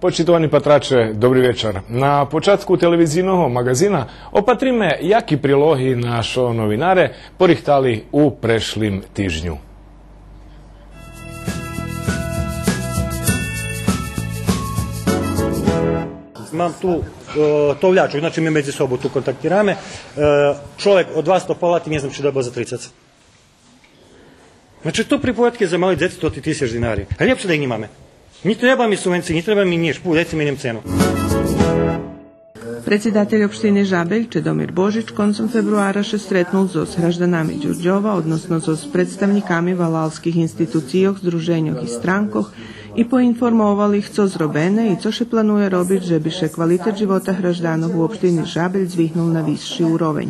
Почитувани патраче, добри вечер. На початку телевизионного магазина опатриме јаки прилоги на шо новинаре порихтали у прешлим тижњу. Imam tu tovljaču, znači mi među sobu tu kontaktirame. Čovjek od 200 palati, ne znam što dobao za 30. Znači to pripovetke za mali djeci, to ti 1000 dinari. A ljepše da ih nimame. Ni treba mi subvencije, ni treba mi niš, dajte mi njem cenu. Председател општини Жабелј, Чедомир Божич, концом февруара ше сретнул со гражданами Ѓурѓова, односно со представниками валалских институцијох, здружењох и странкох и поинформовал их со зробене и co ше плануе робит, že bi še kvalitet života гражданов u opštini Žabelj zvihnuł na viši uroveň.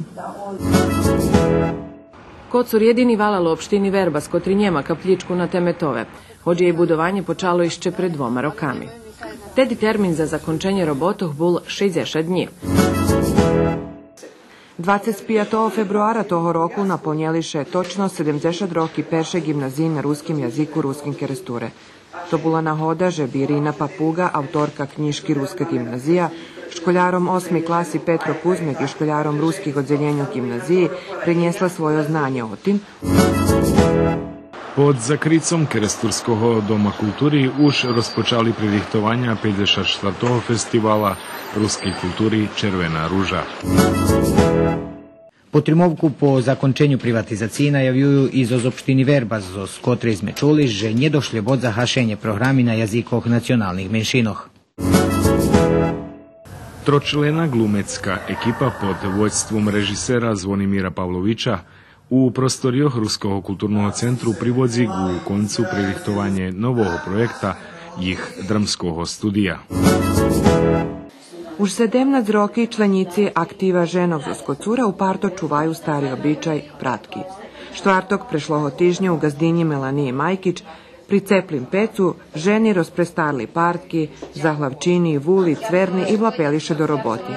Коцур jedini valal u opštini Verbas, kotri njema kapljičku na temetove. Hođe i budovanje počalo išće pred 2 rokami. Tedy termin za zakončenje robotov bul 60 dní. 25. februara toho roku naplnjeliše točno 70 roki perše gimnaziji na ruskim jaziku ruskim keresture. To bula nahoda, že bi Irina Papuga, autorka knjiški Ruska gimnazija, školjarom 8. klasi Petro Kuzmek i školjarom ruskih odzeljenju gimnaziji prenjesla svoje znanje o tim. Pod закрицом Керестурского дома култури уж розпочали пририхтовanja 54. фестивала руської культури Червена ружа. Potremovku po zakončenju privatizaciji najavljuju i z opštini Verbas, z kotrej sme čuli, že nje došle bod za hašenje programi na jazikoh nacionalnih menšinoh. Tročlena glumecka ekipa pod vođstvom režisera Zvonimira Pavlovića u prostorijoh Ruskog kulturnog centru privodzi u koncu prihtovanje novog projekta jih dramskog studija. Už 17 roki členici aktiva ženog Zoskocura u parto čuvaju stari običaj pratki. Štvartok prešloho tižnje u gazdinji Melanije Majkić pri ceplim pecu ženi rozprestarli partki, zahlavčini, vuli, cverni i vlapeliše do roboti.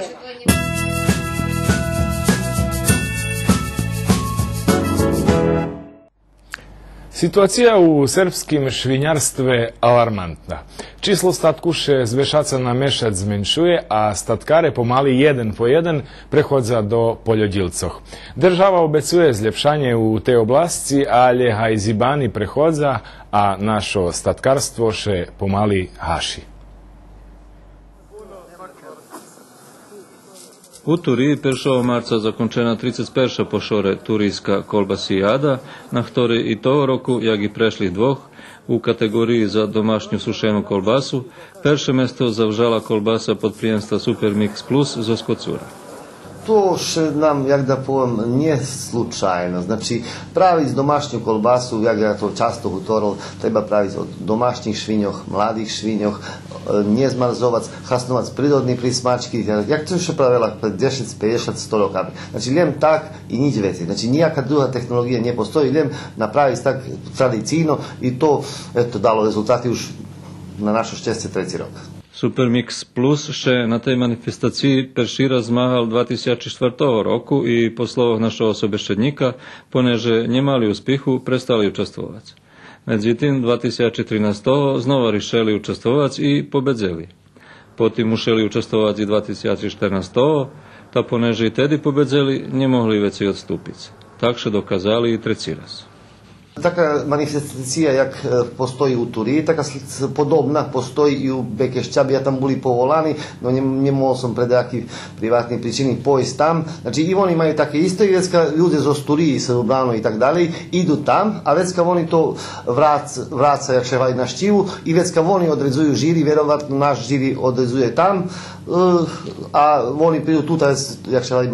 Situacija u srpskim švinjarstve alarmantna. Číslo statku še z vešaca na mešac zmenšuje, a statkare pomali jeden po jeden prehodza do poljodilcoh. Država obecuje zljepšanje u te oblasti, ale hajzibani prehodza, a našo statkarstvo še pomali haši. U Turiji 1. marca zakončena 31. pošore turijska kolbasijada, na ktorej i toho roku, jak i prešlih dvoh, u kategoriji za domašnju sušenu kolbasu, perše mesto zavžala kolbasa pod prijenstva Supermix Plus z Oskocura. To še nam, jak da povem, nije slučajno. Znači, pravi domašnju kolbasu, jak ja to často govoril, treba praviti od domašnjih švinjoh, mladih švinjoh, nie zmarzovac, hasnovac prirodni prismački, jak to še pravila pred 10, 50, 100 rokami. Znači, ljem tak i nič veci. Znači, nijaka druga tehnologija nije postoji, ljem napraviti tak tradicijno i to, eto, dalo rezultati už na našo šťastie 3. rok. Supermix Plus še na tej manifestaciji perši razmahal 2004. roku i po slovoh našo sobešćednika, poneže njemali uspihu, prestali učestvovati. Međutim, 2013. znova rišeli učestvovati i pobedzeli. Potim ušeli učestvovati 2014. ta poneže i tedi pobedzeli, nje mogli veci odstupiti. Tak še dokazali i 3. raz. Taka manifestacija, jak postoji u Turiji, taka podobna postoji i u Bekešćabi, ja tam boli povolani, no njemu sam pred jakih privatnih pričini pojist tam. Znači i oni imaju take isto i vecka ljude z Turiji, s Lublano i tak dalej, idu tam, a vecka oni to vraca jak ševaj na ščivu i vecka oni odrezuju žiri, vjerovatno naš žiri odrezuje tam, a oni pridu tuta, jak ševaj,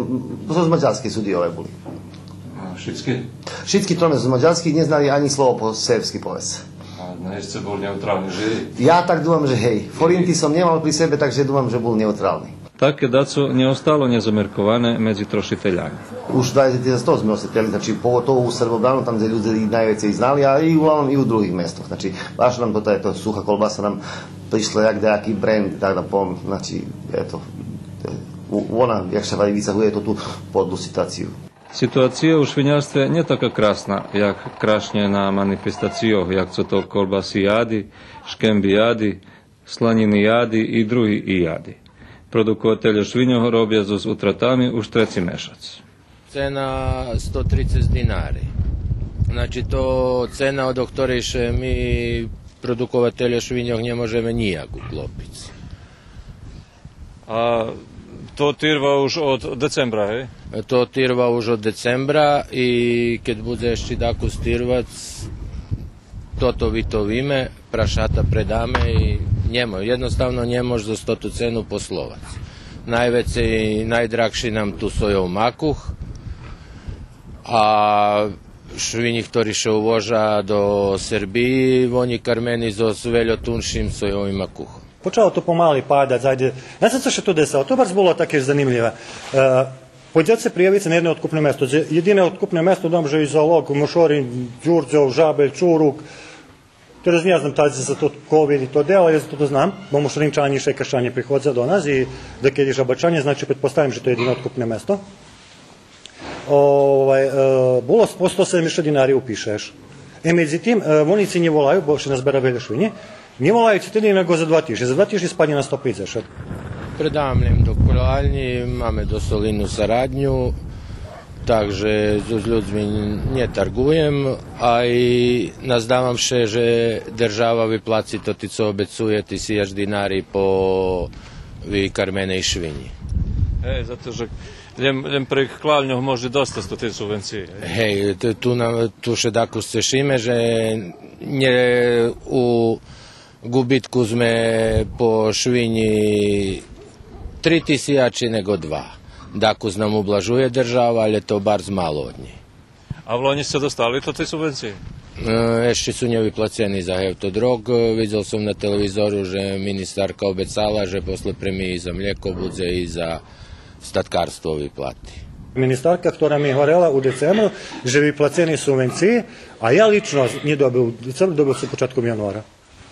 z mađarske sudi ove boli. Šitski trome z mađarskih nie znali ani slovo po serbski povez. A nešte bol neutrálny žiri? Ja tak dúfam, že hej. Forinty som nemal pri sebe, takže dúfam, že bol neutrálny. Také daco nie ostalo nezamerkované medzi trošiteľami. Už 20 za 100 sme osjetili, znači pogotovo u Srbobranu, tam gde ljudi najveće znali, a i uglavnom i u drugih mestoch. Znači, baš nam to suha kolbasa nam prišla jak dejaki brand, tak da poviem, znači, eto, ona, jak še vysahuje to tu podlu situaciju. Situacija u švinjarstve nije taka krasna, jak krašnje na manifestacijoh, jak co to kolbasijadi, škembijadi, slaniny jadi i drugi ijadi. Produkovatelja švinjohorobja s utratami u štreci mešac. Cena 130 dinari. Znači to cena od doktoriše mi produkovatelja švinjoh nie możemy nijak uklopić. A to tirva už od decembra, hej? To tirva už od decembra i kad bude ešte daku stirvac, toto vitovime, prašata predame i jednostavno nie može za 100 cenu poslovac. Najveći i najdragši nam tu sojov makuh, a švinjih toriše uvoža do Srbiji, oni karmeni z veljotunšim sojovim makuhom. Почало то помали падати, зайде. Знаєте, що туди стало? То барз було таке занімливе. Пойдет се приявиться на jedno otkupno mesto. Jedine otkupno mesto dom že i zoolog, Mošorin, Đurđov, Žabelj, Čuruk. To ne znam tada za to ko vidi to delo, ja za to znam, bo Mošorinčani i Šekršani prihodza do nas i da kad je Žabačanje, znači pretpostavim že to je jedino otkupno mesto. Було по 170 динарів upišeš. Međutim, oni se nie volajú, bo še nazbera veľa švinje, nie volajú se tedy nego za 2 týždne. Za 2 týždne spadne na 150. Predávnem do kolálni, máme do solinu saradnju, takže s ľuďmi netargujem, a i nazdávam še, že država vyplaci to ti co obecuje, ti sijaš dinari po karmene i švinji. Zato že Ljem prek klavnjoh može dosta sto te subvencije. Hej, tu še daku se šime, že nje u gubitku zme po švinji 3000 nego 2. Daku nam ublažuje država, ali je to bar malo od njih. A v loni ste dostali to te subvencije? Ešte su nje vyplaceni za hevto drog. Videl sam na televizoru, že ministarka obecala, že posle premiji za mlijeko budze i za statkarstvo vyplati. Ministarka, ktorá mi horela u decembru, že vyplaceni subvencije, a ja lično nie dobil u decembru, dobil sam početkom januara.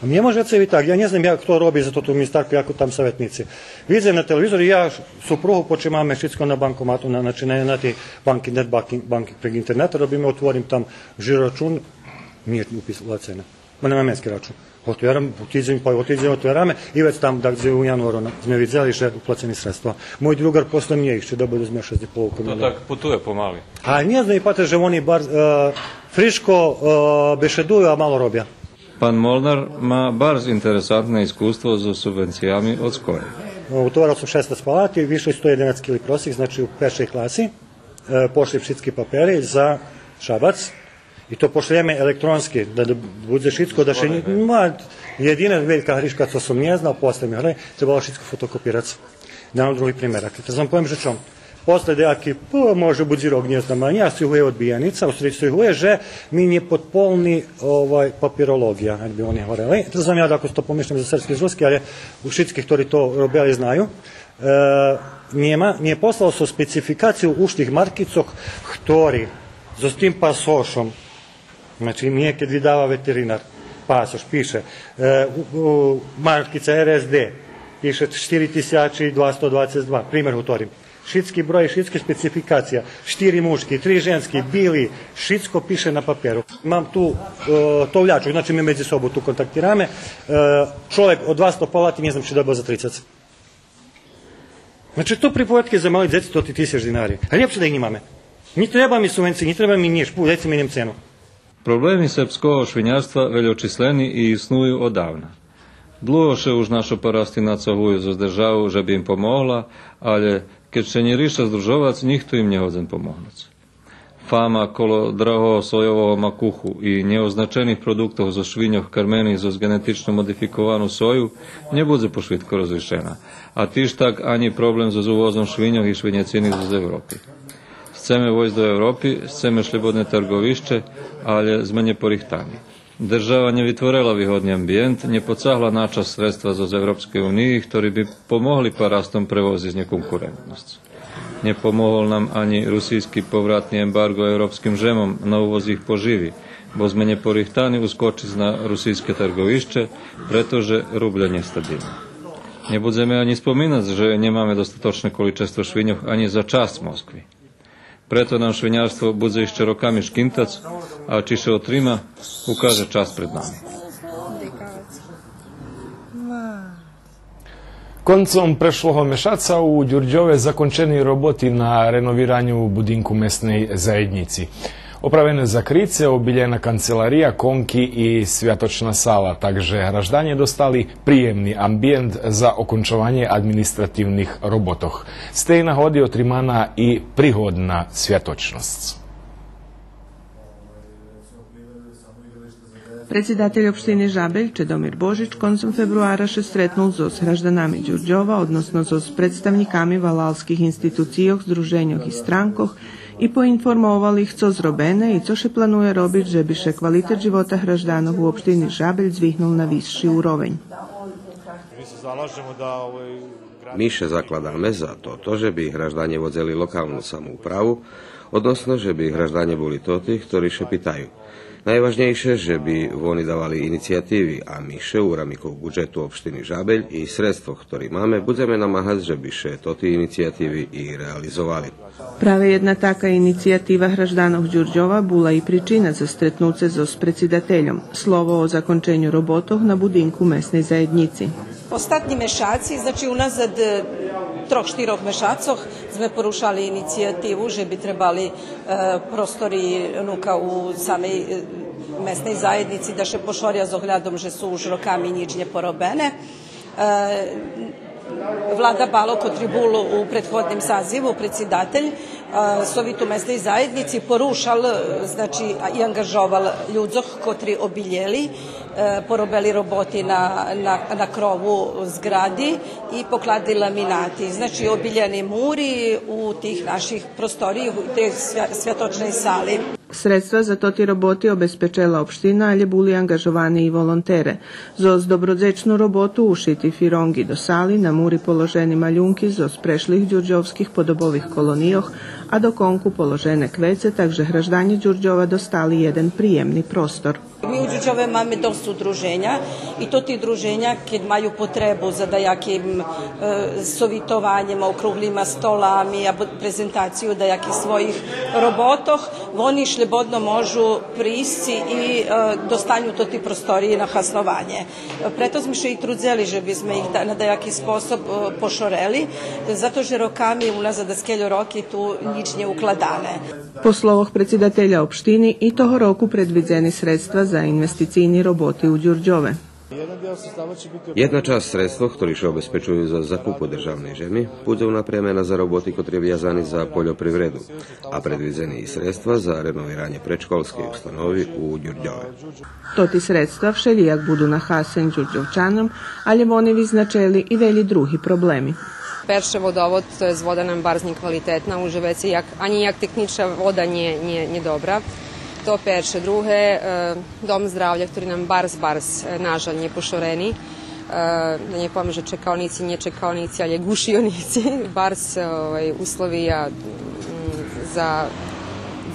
A nije može se biti tak, ja ne znam kto robi za to tu ministarku, jako tam savjetnici. Vidim na televizoru, ja supruhu počimam mešicko na bankomatu, znači na ti banki, net banki prek interneta, robíme, otvorim tam žiroračun, nije upisala cena, ma nema menski račun. Otiđem, i već tam, dakle, u januaru sme vidjeli še uplaceni sredstva. Moj drugar posle nije išće, dobio uzme 6,5 To tak putuje pomali. A nije znam i pate, že oni bar friško bešeduju, a malo robja. Pan Molnar ma barz interesantne iskustvo za subvencijami od skore. Utovarao sam 16 palati, više 111 kili prosjek, znači u pešoj klasi, pošli pšitski paperi za Šabac. I to pošljeme elektronski, da bude šitsko, da še jedina velika hriška, co sam nije znao, posle mi hraj, trebalo šitsko fotokopirac. Dam drugi primjerak. Da znam pojem žečom. Posle dejaki, može budzi rog, nije znam, ja si huje odbijanica, u sredi si huje, že mi nije potpolni papirologija, hajde bi oni horeli. Da znam ja da ako to pomišljam za srpski i ruski, ali u šitskih, ktori to robili znaju. Nije poslao su specifikaciju uštih markicok, ktori, za s tim pasošom. Znači nije kad vi dava veterinar pasoš, piše markica RSD, piše 4222, primjer utorim. Šitski broj, šitski specifikacija, 4 muški, 3 ženski, bili, šitsko piše na papiru. Imam tu tovljaču, znači mi među sobu tu kontaktirame, čovjek od 200 polati, ne znam či dobio za 30. Znači to pripovetke za mali djeci, to ti 1000 dinari. A lijepše da ih nimame. Ni treba mi subvencije, ni treba mi niš, deci mi njem cenu. Problemi srpskого švinjarstva veljočisleni i isnuju odavna. Dlugo še už našo porasti nacohuju za državu, že bi im pomogla, ale keď še nie ríša združovac, nikto im nehodzen pomognoc. Fama kolo drahého sojového makuchu i neoznačených produktov zo švinjoh karmenih zo genetično modifikovanú soju nebude pošvitko rozlišena, a týž tak ani problem so uvozom švinjoh i švinjecini z Evropy. Chceme vojsť do Európy, chceme slobodné trgovišče, ale sme neporichtani. Država nevytvorila výhodný ambient, nepocahla načas sredstva zo Európskej únii, ktorí by pomohli parastom prevoziť nekonkurentnosť. Nepomohol nám ani rusijský povratný embargo európskym žemom na uvoz ich poživí, bo sme neporichtani uskočiť na rusijské trgovišče, pretože ruble nestabilné. Nebudeme ani spomínať, že nemáme dostatočné količestvo švinjoh ani za časť Moskvy. Preto nám švinjarstvo bude ešte rokami škintac, a čiže o trima ukáže čas pred nami. Koncom prešloho mešaca u Đurđove zakončeni roboti na renoviranju budinku mesnej zajednici. Opravene zakrice, obiljena kancelarija, konki i svjatočna sala, takže hraždanje dostali prijemni ambijent za okončovanje administrativnih robotoh. Stej nahodi otrimana i prihodna svjatočnost. Predsjedatelj opštine Žabelj Čedomir Božič koncom februara še stretnul so s hraždanami Đurđova, odnosno so s predstavnikami valalskih institucijoh, združenjoh i strankoh i poinformovali ih co zrobene i co še planuje robiť, že bi še kvalitet života hraždanov u opštini Žabelj zvihnul na višši uroveň. Mi še zakladame za to, že bi hraždanje vodzeli lokalnu samoupravu, odnosno že bi hraždanje boli toti, ktorí še pitaju. Najvažnejšie, že by oni davali inicijativi, a my še u ramikov budžetu opštiny Žabelj i sredstvo, ktorý máme, budeme namáhať, že by še toti inicijativi i realizovali. Prave jedna taka inicijativa hraždanov Đurđova bula i pričina za stretnuce s predsjedateljom. Slovo o zakončenju robotov na budinku mesnej zajednici. Ostatni mešaci, znači unazad 3-4 mešacoh sme porušali inicijativu, že bi trebali prostori nuka u samej mesnej zajednici da še pošorja z ohľadom, že sú už rokami nič neporobene. Vlada Balo Kotribulu u prethodnim sazivu, predsjedatelj Sovitu mesnej zajednici porušal, znači i angažoval ljudzoh kotri obiljeli, porobeli roboti na krovu zgradi i pokladi laminati. Znači obiljeni muri u tih naših prostoriji, u te svjatočnej sali. Sredstva za toti roboti obezpečela opština, ali buli angažovani i volontere. Zoz dobrodzečnu robotu ušiti firongi do sali, na muri položeni maljunki zoz prešlih đurđovskih podobovih kolonijoh, a do konku položene kvece, takže hraždanje Đurđova dostali jedan prijemni prostor. Mi u Đurđove máme dosta udruženja i to ti druženja kad maju potrebu za dajakim sovitovanjima, okruglima stolami, prezentaciju dajakih svojih robotoh, oni šlebodno možu prisci i dostanju to ti prostoriji na hasnovanje. Preto smo še i trudzeli, že bi smo ih na dajaki sposob pošoreli, zato že rokami unazad skeljo roki tu nič nje ukladane. Po slovoh predsjedatelja opštini i toho roku predviđeni sredstva za investicijni roboti u Đurđove. Jedna časť sredstva, ktorý še obezpečujú za zakupu državnej žemi, bude unapriamena za roboty, ktoré viazani za poľoprivredu, a predvidzeni i sredstva za renoviranje predškolskih ustanovi u Đurđove. Toti sredstva všelijak budu na hasen Đurđovčanom, ali oni vyznačili i veli drugi problemi. Перше водовод, to je voda nam barz nije kvalitetna, u Ževeci, ani jak tehnična voda nije dobra. To perše. Druge, dom zdravlja, ktorý nam barz, nažal, nije pošoreni. Da nije poviem, že čekaonici, nije čekaonici, ali je gušionici. Barz uslovija za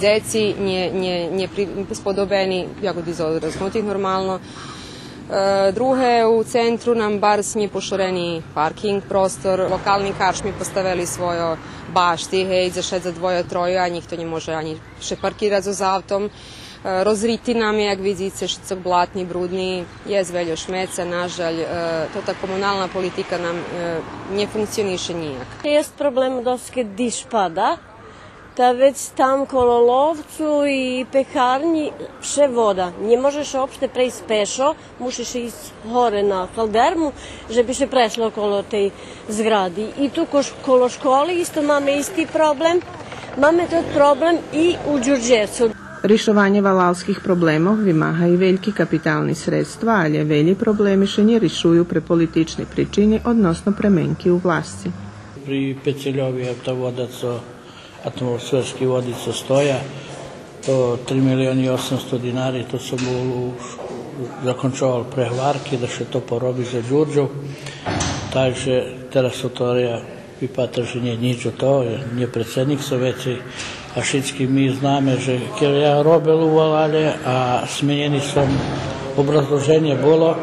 djeci nije spodobeni, jako dizodraznutih normalno. Druge, u centru nam barz nije pošoreni parking prostor. Lokalni karčmi postavili svojo bašti, hej, za šet, za dvoje, troje, a njih to ne može ani še parkirati za avtom. Rozriti nam je, jak vidite, šicok blatni, brudni, je zveljo šmeca, nažalj, to ta komunalna politika nam ne funkcioniše nijak. Jest problem doske diš pada, ta već tam kolo lovcu i pekarni še voda. Nie možeš uopšte prejsť pešo, mušiš ísť hore na kaldermu, že bi še prešlo okolo tej zgradi. I tu kolo školi isto máme isti problem. Máme to problem i u Đurđevcu. Rišovanje valalskih problemov vymáha i veljki kapitalni sredstva, ali velji problemi še nje rišuju pre politični pričini, odnosno premenki u vlasti. Pri Peceľovi autovodaco atmosférski vodico stoja, to 3.800.000 dinari, to som zakončoval prehvárky, da še to porobi za Đurđov. Takže teraz otorija vypata, že nije nič o to, nije predsednik Soveci, a všetky my známe, že keď ja robil u Valale a smenjeni som, obrazloženje bolo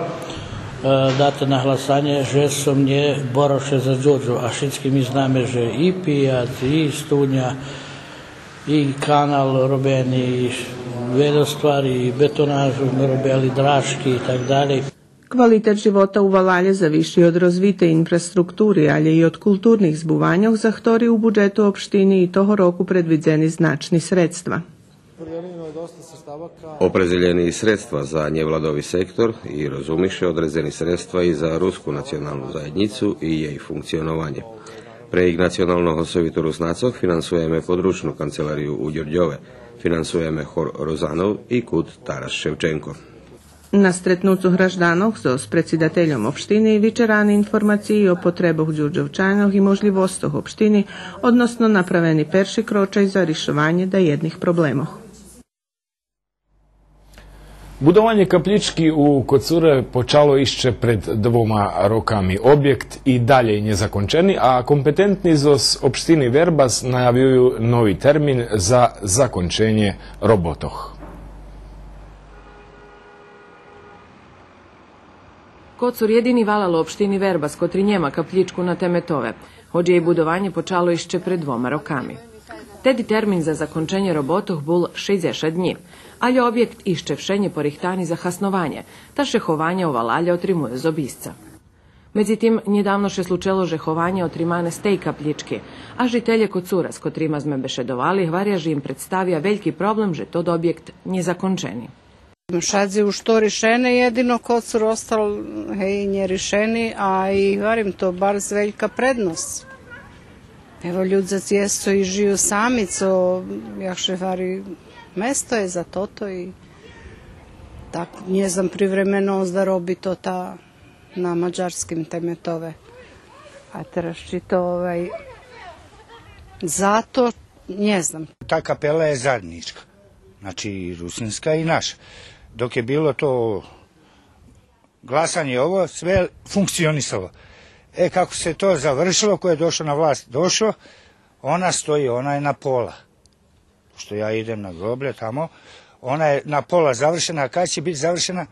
date na hlasanje, že som nje boroše za Đurđu, a všetky my známe, že i pijac, i studnja, i kanal robeni, i veljo stvari, i betonažu robili, draški i tak dalje. Kvalitet života u Valalje зависи od розвитej інфраструктури, але й od kulturnih збуваннях, за ktorі у бюджету общини і того року predviđeni značni sredstva. Opredeljeni sredstva za nevladový sektor i rozumiše odrezeni sredstva i za rusku nacionalnu zajednicu i jej funkcionovanje. Pre ich nacionalnog osovitu Rusnacov finansujeme područnu kancelariju u Đurđove, finansujeme Hor Rozanov i Kud Taras Ševčenko. Na stretnucu hraždanoh s predsjedateljom opštini vičerani informaciji o potreboh Đurđovčanoh i možljivostoh opštini, odnosno napraveni perši kročaj za rješovanje dajednih problemoh. Budovanje kaplički u Kocure počalo išće pred 2 rokami. Objekt i dalje je nezakončeni, a kompetentni z opštini Verbas najavljuju novi termin za zakončenje robotoh. Kocur jedini valal opštini Verbas, котрі njema kapličku na temetove. Hođe i budovanje počalo išće pred 2 rokami. Tedy termin za zakončenje robotoh bul 60 dni, ali objekt išće všenje porihtani za hasnovanje, ta šehovanje ovalalja otrimuje z obisca. Međutim, njedavno še slučelo žehovanje otrimane z tej kaplički, a žitelje Kocura, s kotrima sme bešedovali, hvarja, že im predstavlja veliki problem, že tod objekt nje zakončeni. Šadzi u što rješene, jedino Kocur ostal nje rješeni, a i varim to bar z veljka prednost. Evo ljudzac jesu i žiju sami, co jakše vari mesto je za toto i tako nje znam privremeno ozdarobi to ta na mađarskim temetove. A teraz či to zato nje znam. Ta kapela je zajednička, znači i rusinska i naša. Dok je bilo to glasanje ovo, sve funkcionisalo. Kako se to završilo, ko je došao na vlast, došao, ona stoji, ona je na pola. Što ja idem na groblje tamo, ona je na pola završena, a kad će biti završena,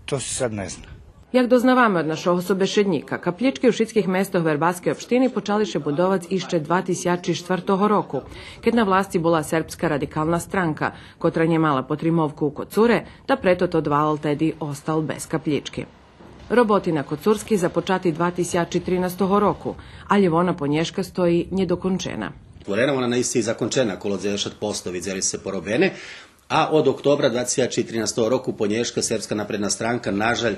to se sad ne zna. Jak doznavamy od našого sobešednika, kaplički u šitskih mestoh Verbaske opštini počališe budovac išće 2004 roku, kad na vlasti bila Srpska radikalna stranka, kotra nje mala potrimovku u Kocure, da preto to dvalal tedi ostal bez kaplički. Roboti na Kocurski započati 2013 roku, ali vona ponješka stoji njedokončena. Вона наистина закончена, коло 90% видели се поробене, a od oktobra 2013 roku Ponješka Srpska napredna stranka, nažalj,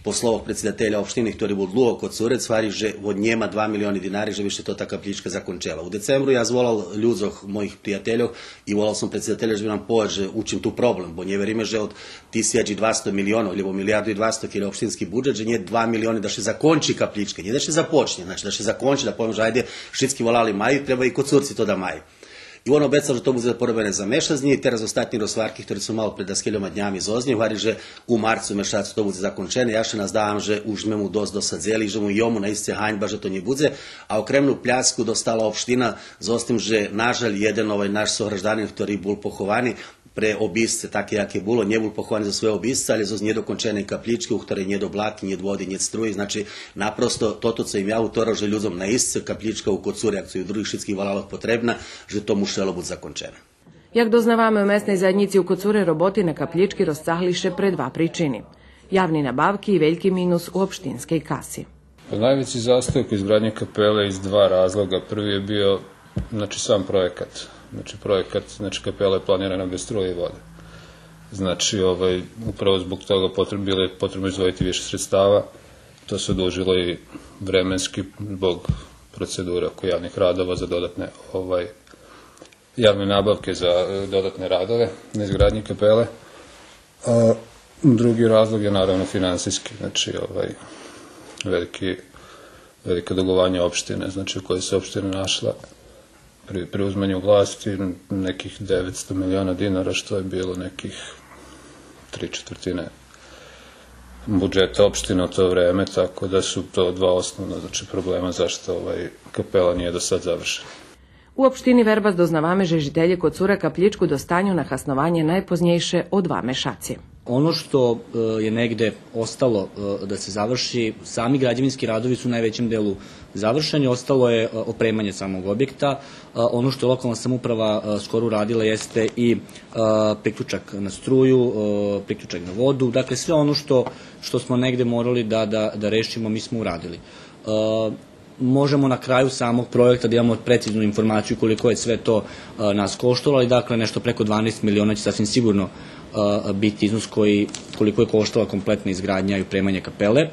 po slovah predsjedatelja opštine, ktorý bol dlho Kocurec, stvari, že od njema 2 milioni dinari, že više to ta kaplička zakončela. U decembru ja zvolal ľudzoh mojih prijateljov i volal sam predsjedatelja, že bi nam povedal, že učim tu problem, bo nje verime, že od 1200 milionov, ili 1,2 kg opštinski budžet, že nje 2 milioni da še zakonči kaplička, nje da še započne, znači da še zakonči, da pojem, že ajde, šitski volali maju, treba i Kocurci to da maju. I on obecal, že to bude porobene za mešac dni, teraz ostatní rozvarky, ktoré sú malo pred 10 dňami zoznje, hovorí, že u marcu mešacu to bude zakončené. Ja še nazdávam, že už sme mu dosť dosadzeli, že mu jomu naiste haňba, že to nebude. A okremnú pljasku dostala opština s ostim, že nažalj jeden naš sohraždanin, ktorý bol pochovaný pre obisce, také, jaké bolo, nebol pochovaný za svoje obisce, ale zo nedokončenej kapličky, u ktorej nie do blaki, nie do vody, nie struje. Znači, naprosto toto, co im ja utorao, že ľudzom na isce kaplička u Kocuri, ak su i u drugih šitskih valaloh potrebna, že to mušelo biti zakončeno. Jak doznavamo u mesnej zajednici u Kocure, roboti na kaplički rozcahliše pre 2 pričini. Javni nabavki i veliki minus u opštinskej kasi. Najveći zastojak u izgradnji kapele iz 2 razloga. Prvi je bio sam projekat. Projekat kapela je planirana bez struje i vode. Upravo zbog toga bilo je potrebno izdvojiti više sredstava. To se odužilo i vremenski zbog procedura oko javnih radova za dodatne javne nabavke za dodatne radove na izgradnji kapele. Drugi razlog je naravno finansijski, velike dugovanje opštine, u kojoj se opština našla pri preuzmanju vlasti, nekih 900 miliona dinara, što je bilo nekih 3/4 budžeta opštine u to vreme, tako da su to 2 osnovna problema zašto kapela nije do sad završena. U opštini Verbas doznavame, že žitelje Kocura kapličku dostanju na hasnovanje najpoznjejše o 2 mešaci. Ono što je negde ostalo da se završi, sami građevinski radovi su u najvećem delu završeni, ostalo je opremanje samog objekta. Ono što je lokalna samouprava skoro uradila jeste i priključak na struju, priključak na vodu, dakle sve ono što smo negde morali da rešimo, mi smo uradili. Možemo na kraju samog projekta da imamo preciznu informaciju koliko je sve to nas koštalo, ali dakle nešto preko 12 miliona će sasvim sigurno biti iznos koliko je koštala kompletna izgradnja i opremanje kapele.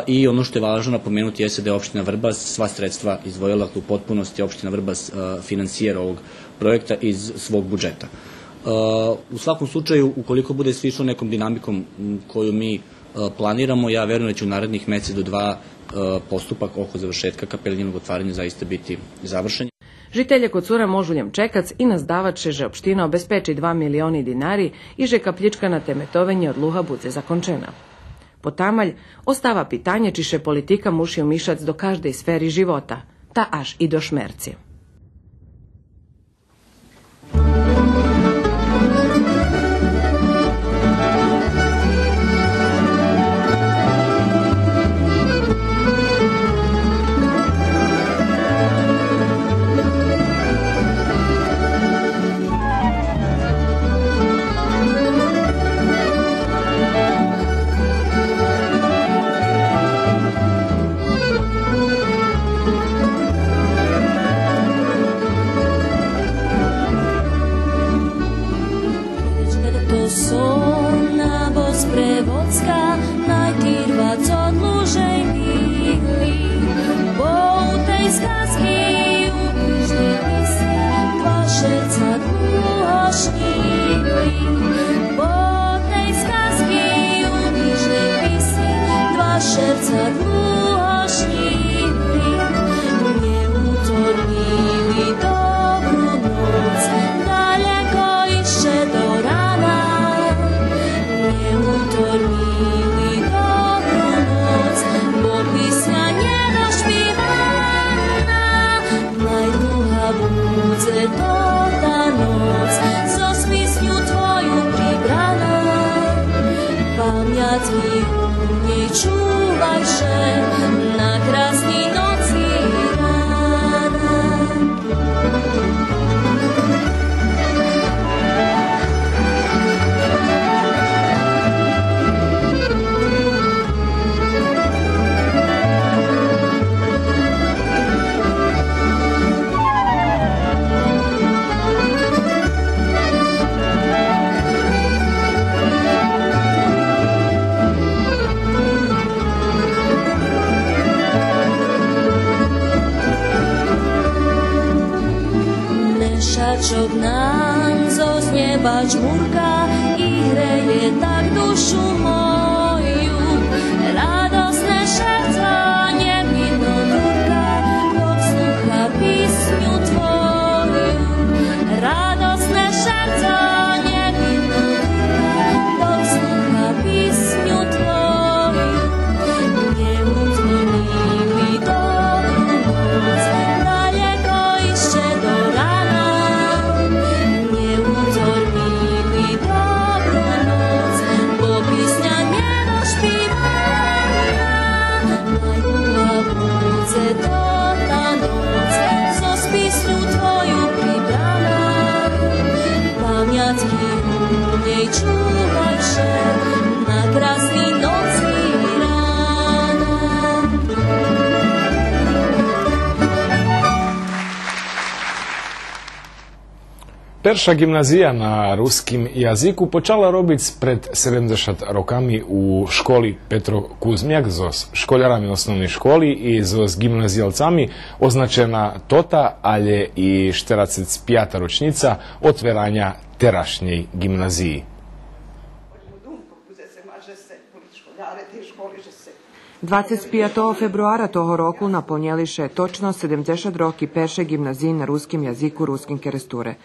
I ono što je važno napomenuti jeste da je opština Vrbas sva sredstva izdvojila, u potpunosti opština Vrbas finansijera ovog projekta iz svog budžeta. U svakom slučaju, ukoliko bude sve išlo nekom dinamikom koju mi planiramo, ja verujem da će u narednih mesec do 2 postupak oko završetka kapeljinog otvaranja zaista biti završen. Žitelje Kocura Možuljem Čekac i nazdavače že opština obezpeči 2 milioni dinari i že kapljička na temetovenje od luha bude zakončena. Potamalj ostava pitanje čiše politika muši umišac do každej sferi života, ta až i do šmerci. Šačok nam zo z neba čmurka i hreje tak dušu moju. Radosne šercanje vino durka, dok slucha pisnju tvoju. Radosne šercanje vino durka, dok slucha pisnju tvoju. Njemu tvojili dobru noc, daleko išće do rana. Čuvaj še na krasni noci rana. Перша гімназія на русскім язику почала робити пред 70 роками у школі Петро Кузмяк з школярами основної школи і з гімназіалцами означена тота, але і 45-та рочниця отвирання тераšnjej gimnaziji. 25. februara toho roku naplnjeliše točno 70 roki perše gimnaziji na ruskim jaziku Ruskin Keresture.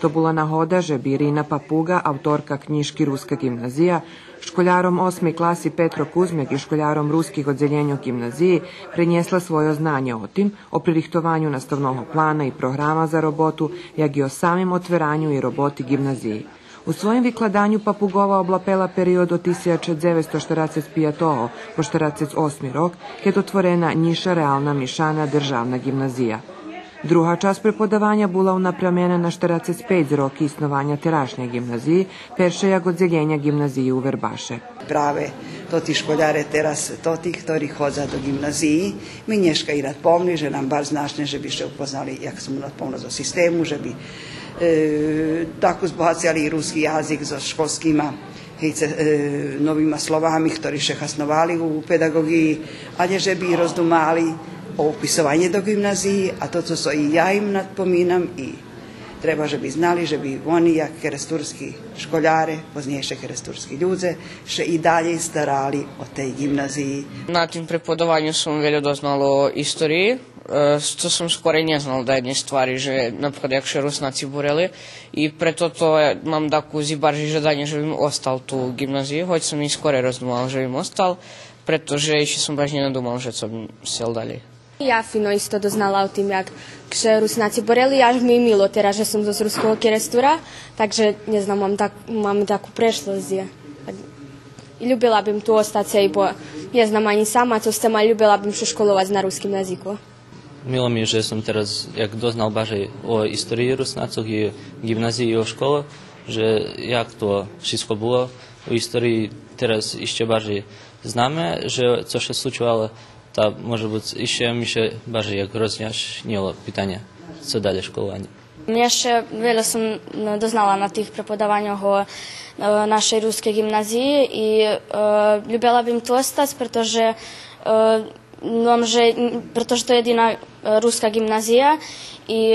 To bila nahoda, že bi Irina Papuga, autorka knjiški Ruska gimnazija, školjarom 8. klasi Petro Kuzmjak i školjarom ruskih odzeljenja gimnaziji prenjesla svoje znanje o tim, o pririhtovanju nastavnog plana i programa za robotu, jak i o samim otveranju i roboti gimnaziji. У своjem vykladanju Papugova oblapela period od 1945 po 1948 rok, keď otvorena Niša realna Mišana državna gimnazija. Druga čast prepodavanja bula unapremljena na 45 roki isnovanja terašnje gimnaziji, peršeja godzeljenja gimnaziji u Verbaše. Prave toti školjare teraz, toti, ktorí chodza do gimnaziji, mi nješka i nadpomni, že nam bar značne, že bi še upoznali, jak smo nadpomno za sistemu, že bi tako zbohacali i ruski jazik za školskima novima slovami, ktorí še hasnovali u pedagogiji, ali že bi rozdumali o upisovanje do gimnaziji, a to, co i ja im nadpominam i treba, že bi znali, že bi oni, jak keresturski školjare, poznijše keresturski ljudze, še i dalje starali o tej gimnaziji. Na tim prepodovanju sam veljo doznalo o istoriji, što sam skoro i ne znal da jedne stvari, že napríklad jak še Rusnaci boreli, i preto to mam takú zibarži žadanje, že bym ostal tu gimnaziju, hoď som i skoro rozdumal, že bym ostal, pretože ešte som baš nenadumal, že som sel dalej. Ja fino isto doznala o tým, jak že Rusnáci boreli, až mi milo teraz, že som z ruského kerestura, takže neznám, mám takú prešlosť. I ľubila bym tu ostať, bo neznám ani sama, co ste ma ľubila bym še školovať na ruskim jazyku. Milo mi je, že som teraz jak doznal baže o histórii Rusnácoch i gimnazii i o škole, že jak to všetko bolo o histórii teraz ešte baže známe, že co še slučovalo, ta może być jeszcze bardziej jak rozjaśniło pytania, co dalej szkolenie. Jeszcze wiele som doznala na tých prepodavaniach o našej ruskej gimnazii i ľubila bym tu ostať, pretože to je jediná ruská gimnazija i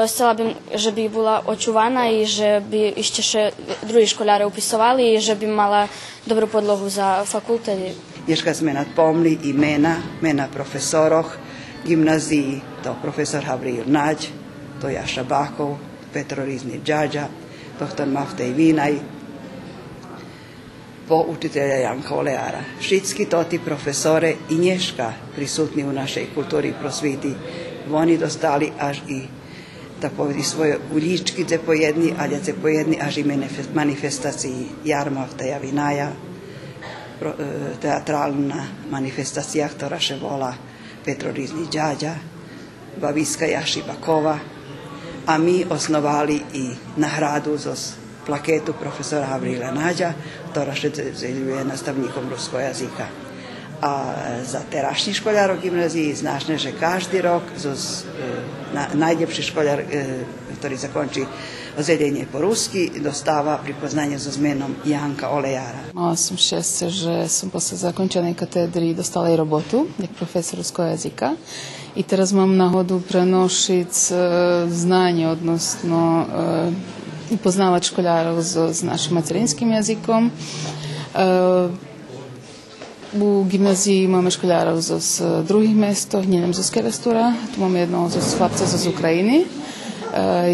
chcela bym, že by bola očuvaná i že by ešte druhí školári upisovali i že by mala dobrú podlohu za fakultet. Ješka sme nadpomli imena profesoroh gimnaziji, to profesor Havril Nađ, to Jaša Bakov, Petro Rizni Đađa, doktor Maftej Vinaj, po učitelja Janka Oleara. Všetky toti profesore i nješka prisutni u našej kulturi i prosviti, oni dostali až i da povedi svoje uličkice pojedni, ali se pojedni až i manifestaciji Jarmavteja Vinaja, teatralna manifestacija, ktorá še volá Petro Rizni Đađa, Baviska Jaši Bakova, a mi osnovali i nahradu za plaketu profesora Havrila Nađa, ktorá še zeljuje nastavnikom ruskog jazika. A za terašnji školjar u gimnaziji značne, že každý rok najljepši školjar, ktorý zakonči ozeljenje po-ruski, dostava pripoznanje za zmenom Janka Oleara. Mala sam šťastie, že som posle zakončenej katedry dostala i robotu, jak profesor ruskog jazika. I teraz mám nahodu prenošiť znanje, odnosno upoznávať školjárov s našim materinským jazykom. U gimnaziji máme školjárov z druhých mestov, nie z Kerestura. Tu máme jedného z chlapca z Ukrajiny.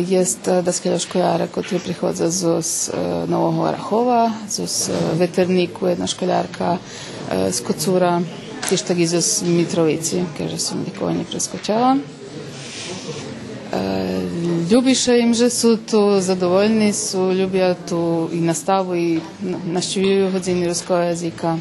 Jest daskela školjara koji prihodza z Novog Orahova, z Veterniku, jedna školjarka z Kocura, tiež tak i z Mitrovici, keďže som nikoho nepreskočala. Ljubiše im, že su tu zadovoljni, ljubija tu i nastavu i našćiviju hodini ruskog jazika.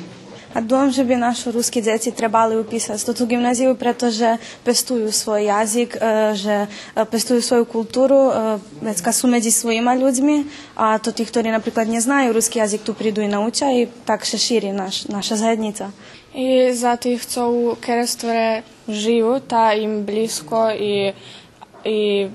A dom, že by naši ruski deti trebali upisati tu gimnaziju, pretože pestuju svoj jazik, že pestuju svoju kulturu, vecka su među svojima ljudmi, a to ti, ktorí napríklad neznajú ruski jazik, tu prídu i nauča i tak še širi naša zajednica. I za tých, co u Kerestore žijú, tá im blízko i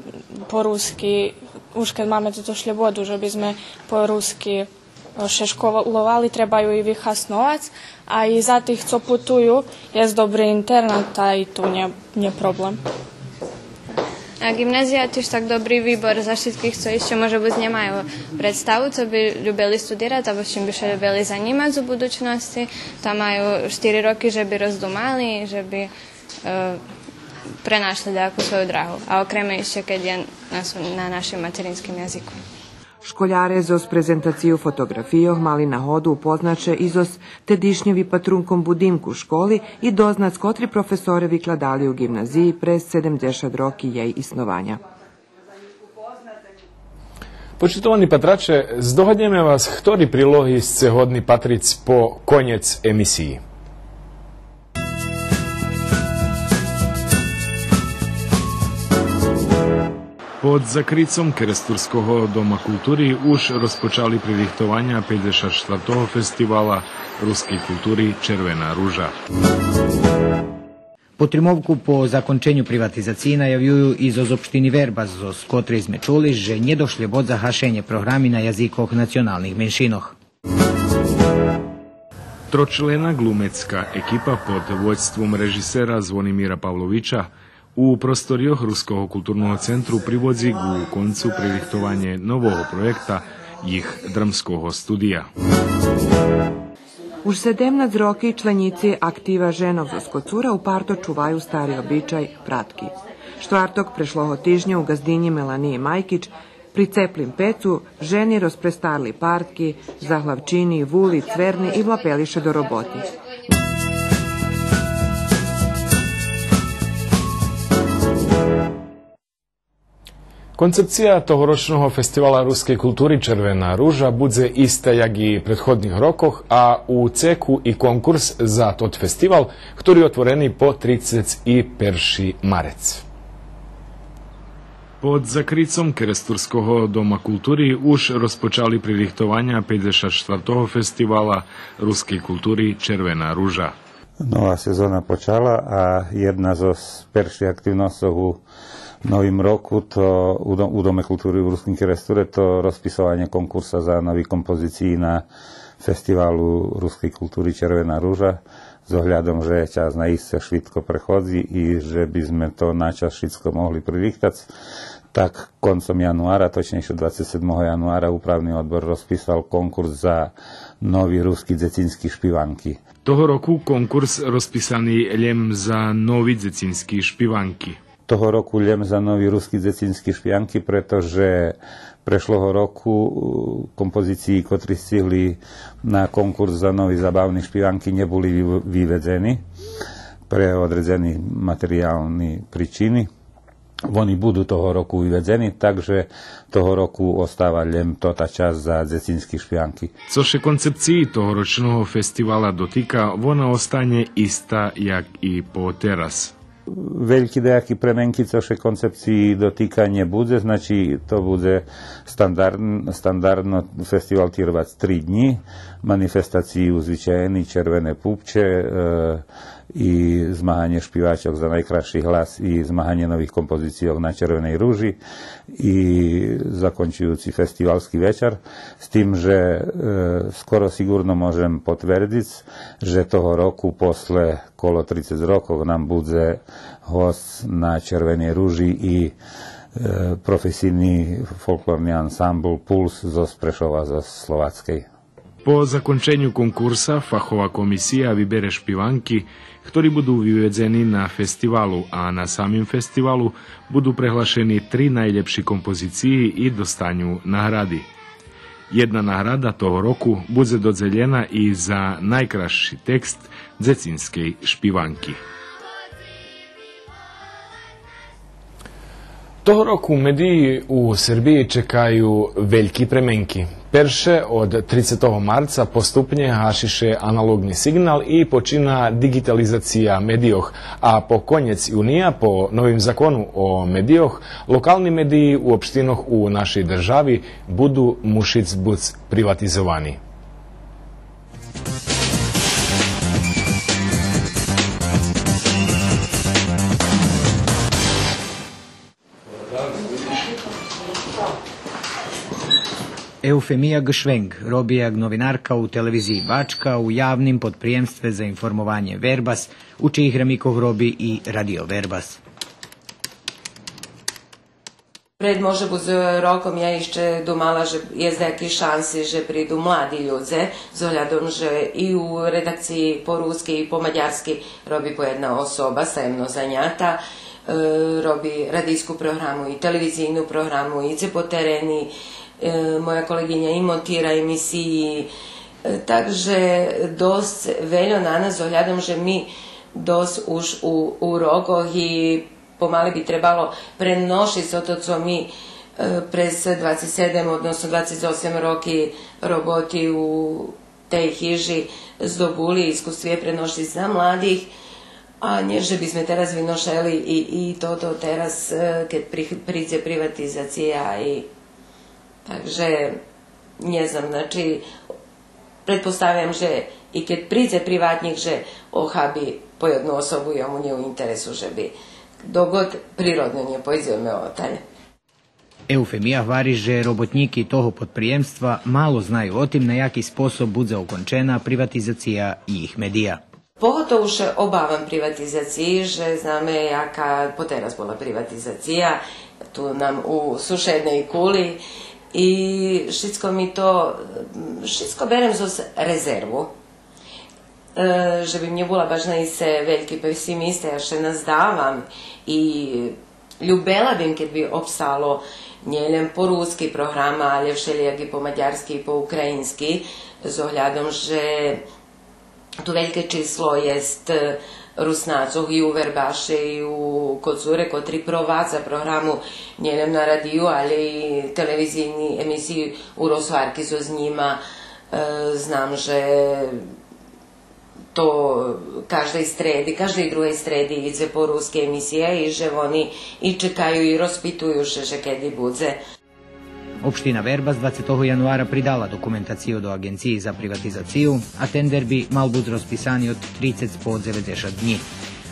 po-rusky, už keď máme túto šľobodu, že by sme po-rusky še školovali, trebaju i vyhasnovať. A i za tých, co putujú, je dobrý internet a i tu nie problem. A gimnazija je tiež tak dobrý výbor za všetkých, co ešte možno buď nemajú predstavu, co by ľubili studirať, alebo čím by še ľubili zanímať v budúcnosti. Tam majú 4 roky, že by rozdumali, že by prenášli nejakú svoju dráhu. A okrem ešte, keď je na našem materinským jazyku. Školjare zos prezentaciju fotografijoh mali na hodu upoznače izos tedišnjevi patrunkom budimku u školi i doznac kotri profesore vykladali u gimnaziji pre 70 roki jej isnovanja. Počitovaní Patrače, zdohodneme vás, ktorý prílohy ste hodní patriť po koniec emisii. Pod zakrycom Keresturského doma kultúry už rozpočali pririchtovania 54. festivala ruskej kultúry Červená ruža. Potremovku po zakončenju privatizaciji najavljuju i iz opštini Verbas, z kotrej sme čuli, že nedošle bod za hašenje programi na jazikoch nacionalnih menšinoh. Tročlena glumecká ekipa pod vođstvom režisera Zvonimira Pavlovića u prostorioch Ruského kultúrneho centru privodzi ku koncu pririchtovanie nového projekta ich dramského studia. Už 17 roky členici aktiva ženov zo Skocura u parto čuvaju stari običaj pratki. Štvrtok prešloho tižnja u gazdinji Melanije Majkić pri Ceplim pecu ženi rozprestarli partki, zahlavčini, vuli, cverni i vlapeliše do roboti. Koncepcija tohoročného festivala ruskej kultúry Červená ruža bude ista jak i prethodných rokoch, a u ceku i konkurs za tot festival, ktorý je otvorený po 31. marec. Pod zakrycom Keresturského doma kultúry už rozpočali pririchtovania 54. festivala ruskej kultúry Červená ruža. Nová sezóna počala a jedna zo prvších aktivností u novým roku to u Dome kultúry v Ruskim Keresture to rozpisovanie konkursa za nový kompozícií na festivalu ruskej kultúry Červená ruža s ohľadom, že čas na isce švitko prechodzi i že by sme to na čas všetko mohli pririchtať. Tak koncom januára, točnejšie 27. januára, úpravný odbor rozpísal konkurs za nový ruský dzecinský špivanky. Toho roku konkurs rozpísaný len za nový dzecinský špivanky. Toho roku len za nový ruský dzecinský špivanky, pretože prešloho roku kompozícií, ktorí stihli na konkurs za nový zabavný špivanky, neboli vyvedzení pre odredzené materiálne príčiny. Oni budú toho roku vyvedzení, takže toho roku ostáva len tota časť za dzecinské špivanky. Cože koncepcii tohoročného festivala dotýka, ona ostane istá, jak i po teraz. Veľký nejaký premenky, cože koncepcii dotýka nebude, znači to bude standardno festival trvať 3 dní, manifestácií uzvyčajení červené púpče i zmahanie špiváčok za najkrajší hlas i zmahanie nových kompozícií na Červenej rúži i zakončujúci festivalský večer s tým, že skoro sigurno môžem potvrdiť, že toho roku posle kolo 30 rokov nám bude host na Červenej rúži i profesijný folklórny ansambl Puls zo Sprešova, zo Slovackej. Po zakončeniu konkursa fachová komisia vybere špivanky, ktorí budú vyvedzení na festivalu, a na samým festivalu budú prehlašení 3 najlepšie kompozície i dostanú náhrady. Jedna náhrada toho roku bude dodzelená i za najkrajší text dzecinskej špivanky. Toho roku médií u Srbiji čekajú veľké premenky. Perše od 30. marca postupne hašiše analogný signál i počína digitalizácia médiách, a po konec junija po novým zákonu o médiách lokálni médií u opštinoch u našej državi budú mušiť buď privatizovaní. Eufemija Gšveng, robijak novinarka u televiziji Bačka u javnim podprijemstve za informovanje Verbas, u čijih remikoh robi i Radio Verbas. Pred може бо за роком я ще думала, že je nejaké šanse, že prídu mladí ľudia, s ohľadom, že i u redakciji po rusky i po maďarsky robí po jedna osoba, sajemno zanjata, robí radijsku programu i televizijnu programu, idzie po tereni, moja kolegyňa i montira emisiji, takže dosť veľa na nás ohľadom, že my dosť už u rokoch i pomali bi trebalo prenošiti to, co mi Prez 27, odnosno 28 roki roboti u tej hiži zdobuli iskustvie prenošli za mladých a nie, že by sme teraz vynošali i toto teraz, keď príde privatizácia. Takže, ne znam, znači, pretpostavljam, že i keď príde privátnik, že ochabi po jednu osobu, jemu nije u interesu, že bi dogod prirodno nje poizveme otalje. Eufemija vari, že robotniki toho podprijemstva malo znaju o tim, na jaki sposob bude ukončena privatizacija ich medija. Pogotovo še obavam privatizaciji, že zname jaka poteraz bola privatizacija tu nam u sušednej kuli i všetko berem zos rezervu. Že by mne bola baš najse veľký pesimista, ja še nazdávam i ljubela bym, keď by obstalo nielen po ruski programa, ale všelijak i po maďarsky i po ukrajinsky, s ohľadom, že tu veľké číslo jest Rusnácov i u Verbaše i u Kocure, kotri provádza programu nielen na radiju, ale i televizijní emisiji u Rozvárky so s njima. Znam, že to každej druhej stredi ide po ruske emisije i že oni i čekaju i rozpituju že kedy bude. Opština Verbas 20. januara pridala dokumentaciju do Agenciji za privatizaciju, a tender bi mal bud rozpisani od 30 po 90 dní.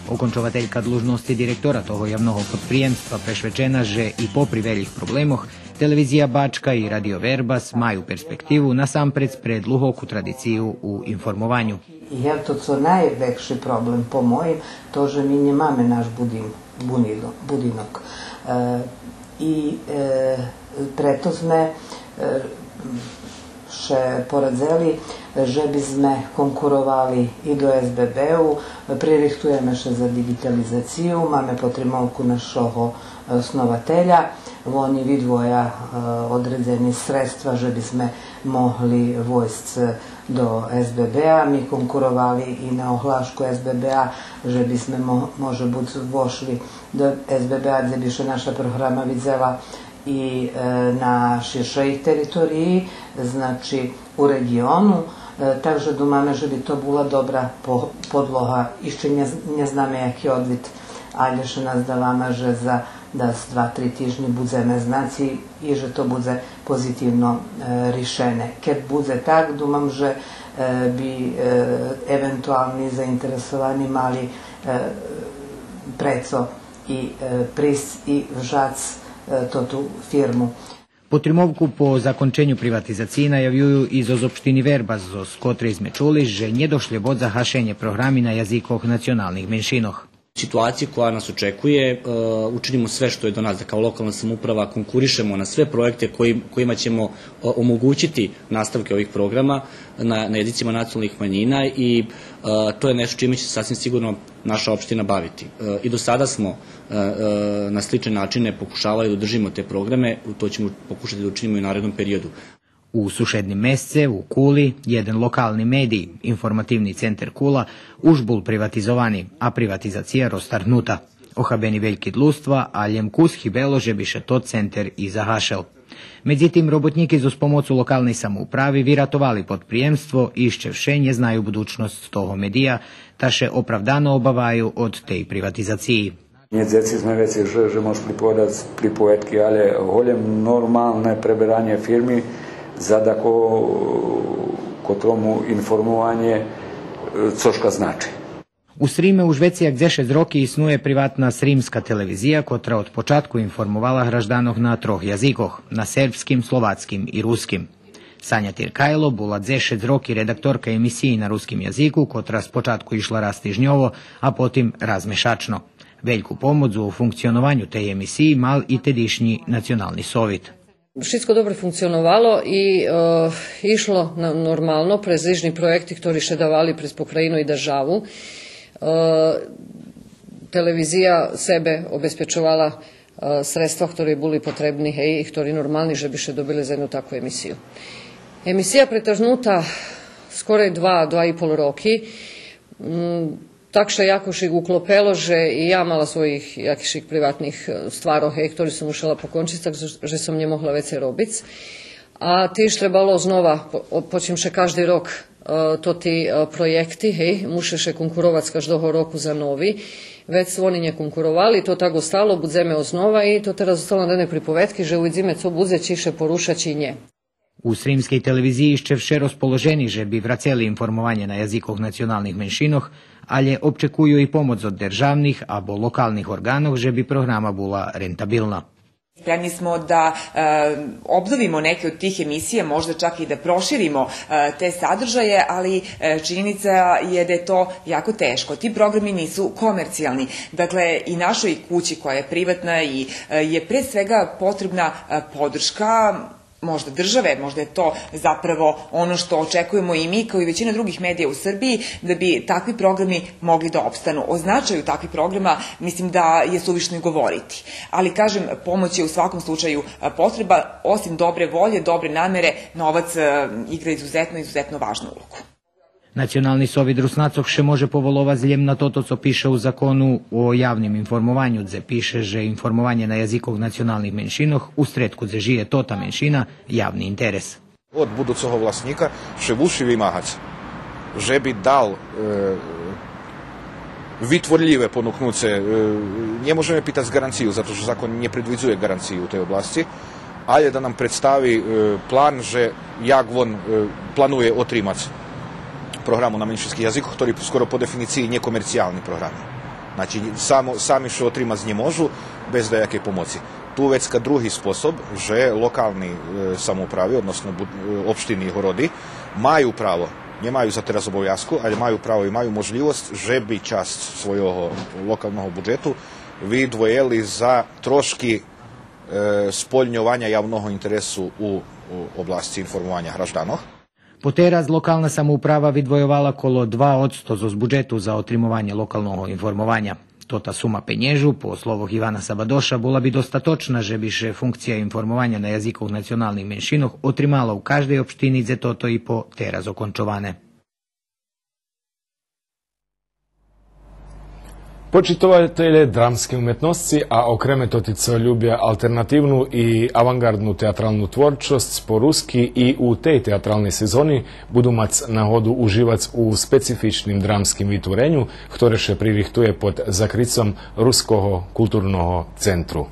Okončovateljka dlužnosti direktora toho javnog podprijemstva prešvečena, že i popri veljih problemoh, televizija Bačka i radio Verbas maju perspektivu nasampred pred dluhoku tradiciju u informovanju. Je to co najveći problem po mojim, to že mi nemame naš budinok. I preto sme še poradzeli, že by sme konkurovali i do SBB-u, pririhtujeme še za digitalizaciju, máme potrimovku našoho osnovatelja, oni vidvoja određeni sredstva, že by sme mohli vojsť do SBB-a, mi konkurovali i na ohlašku SBB-a, že by sme može bud vošli do SBB-a, gdje bi še naša programa vidzela i na širšej teritoriji, znači u regionu, takže думаме, že by to bola dobra podloha. Ešte neznáme, jaký odvid, ale še nás dávame, že za 2-3 týždni budeme znati i že to bude pozitívno riešené. Keď bude tak, думам, že by eventuálni zainteresovaní mali preco i prísť i vžac tu firmu. Potrimovku po zakončenju privatizacije najavljuju iz opštini Verbas, z kotre sme čuli, že nje došle bod za hašenje programi na jazikoh nacionalnih menšinoh. Situaciji koja nas očekuje, učinimo sve što je do nas, da kao lokalna samouprava konkurišemo na sve projekte kojima ćemo omogućiti nastavke ovih programa na jezicima nacionalnih manjina i to je nešto čime će se sasvim sigurno naša opština baviti. I do sada smo na slične načine pokušavali da održimo te programe, to ćemo pokušati da učinimo i u narednom periodu. U sušednim mesece u Kuli, jedan lokalni medij, informativni centar Kula, už bol privatizovani, a privatizacija roztarnuta. Ohabeni veljki dlustva, a ljemkus hibelo, že bi še to centar i zahašel. Međutim, robotniki z pomocu lokalnej samoupravi viratovali pod prijemstvo i iščevše nje znaju budućnost toho medija, ta še opravdano obavaju od tej privatizaciji. Nie dzeci sme veci, že môžu pripovedky, ale holem normálne preberanie firmy za tomu informovanje coška znači. U Srime už veci jak 10 roki isnuje privatna srimska televizija, kotra od počatku informovala hraždanoh na 3 jazikoh, na serbskim, slovatskim i ruskim. Sanja Tirkajlo bola 10 roki redaktorka emisiji na ruskim jaziku, kotra s počatku išla rastižnjovo, a potim razmešačno. Veljku pomoć u funkcionovanju tej emisiji mal i tedišnji nacionalni sovjet. Všetko dobro funkcionovalo i išlo normalno prez ližni projekti, ktorí še davali prez pokrajinu i državu. Televizija sebe obezpečovala sredstva, ktorí boli potrebni i ktorí normalni, že bi še dobili za jednu takvu emisiju. Emisija pretržnuta skoro 2,5 roki. Takže jakož uklopelo, že i ja mala svojich jakiších privátnych stvarov, ktorý som musela pokončiť, takže že som nemohla veci robiť. A tiež trebalo znova, počím, že každý rok to tí projekty, mušeše konkurovať z každého roku za novi. Već su oni ne konkurovali, to tako ostalo, budzeme oznova i to teraz ostalo na jednej pripovetki, že uvidíme, co bude čiše porušači nje. U srpskej televiziji ще vše rozpoloženi, že bi vraceli informovanje na jazikoh nacionalnih menšinoh, ali očekuju i pomoć od državnih abo lokalnih organov, že bi programa bila rentabilna. Spremni smo da obnovimo neke od tih emisija, možda čak i da proširimo te sadržaje, ali činjenica je da je to jako teško. Ti programi nisu komercijalni. Dakle, i našoj kući koja je privatna i je pre svega potrebna podrška možda države, možda je to zapravo ono što očekujemo i mi kao i većina drugih medija u Srbiji, da bi takvi programi mogli da opstanu. O značaju takvih programa mislim da je suvišno i govoriti. Ali kažem, pomoć je u svakom slučaju potreba, osim dobre volje, dobre namere, novac igra izuzetno važnu ulogu. Nacionalni Sovjet Rusnacog še može povolova zljem na to, co piše u zakonu o javnim informovanju, gdje piše, že informovanje na jazikov nacionalnih menšinoh u stredku gdje žije ta menšina javni interes. Od budućeg vlasnika še vuši vymahać, že bi dal vytvorljive ponuknuce. Nie możemy pitać garanciju, zato što zakon nie predvidzuje garanciju u tej oblasti, ali da nam predstavi plan, že jak on planuje otrimac programu na menšinskih jazikoh, ktorý skoro po definiciji nije komercijalni programi. Znači, sami še otrimaz ne možu, bez dajake pomoci. Tu već ka drugi sposob, že lokalni samoupravi, odnosno opštini i horodi, maju pravo, ne maju za teraz obovjazku, ali maju pravo i maju možljivost, že bi čast svojho lokalnog budžetu vidvojeli za troški spoljňovanja javnog interesu u oblasti informovanja građanov. Po teraz lokalna samouprava vidvojovala kolo 2% z budžetu za otrimovanje lokalnog informovanja. Tota suma penježu, po slovoh Ivana Sabadoša, bola bi dostatočna, že bi še funkcija informovanja na jazikov nacionalnih menšinoh otrimala u každej opštini, gdje toto i po teraz okončovane. Počitovateľe dramske umetnosti, a okreme totico ljubja alternativnu i avangardnu teatralnu tvorčosť po ruski i u tej teatralnej sezoni budu mať nahodu uživac u specifičnim dramskim vytvorenju, ktoré še pririchtuje pod zakricom Ruskoho kulturnog centru.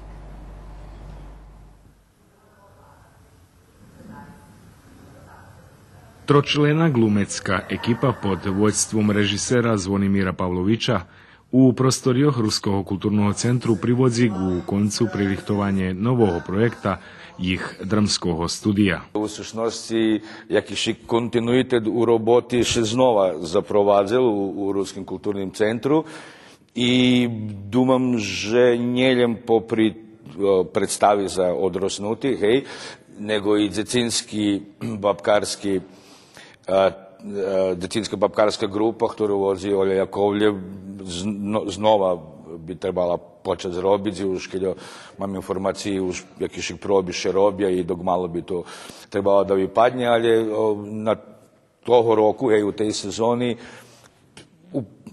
Tročlena glumecka ekipa pod vođstvom režisera Zvonimira Pavlovića u prostorioh Ruskog kulturnog centru privodzi u koncu pririhtovanje novog projekta jih dramskog studija. U sušnosti, jakiši kontinuitet u roboti še znova zaprowadzel u Ruskim kulturnim centru i dumam, že njeljem popri predstavi za odrasnuti, hej, nego i dzecinski babkarski detinska babkarska grupa, ktorú vozi Olja Jakovljev, znova bi trebala početi zrobiť, už keď mám informácii, už jakýšik probi še robia i dok malo bi to trebalo da vypadne, ali na toho roku, hej, u tej sezoni,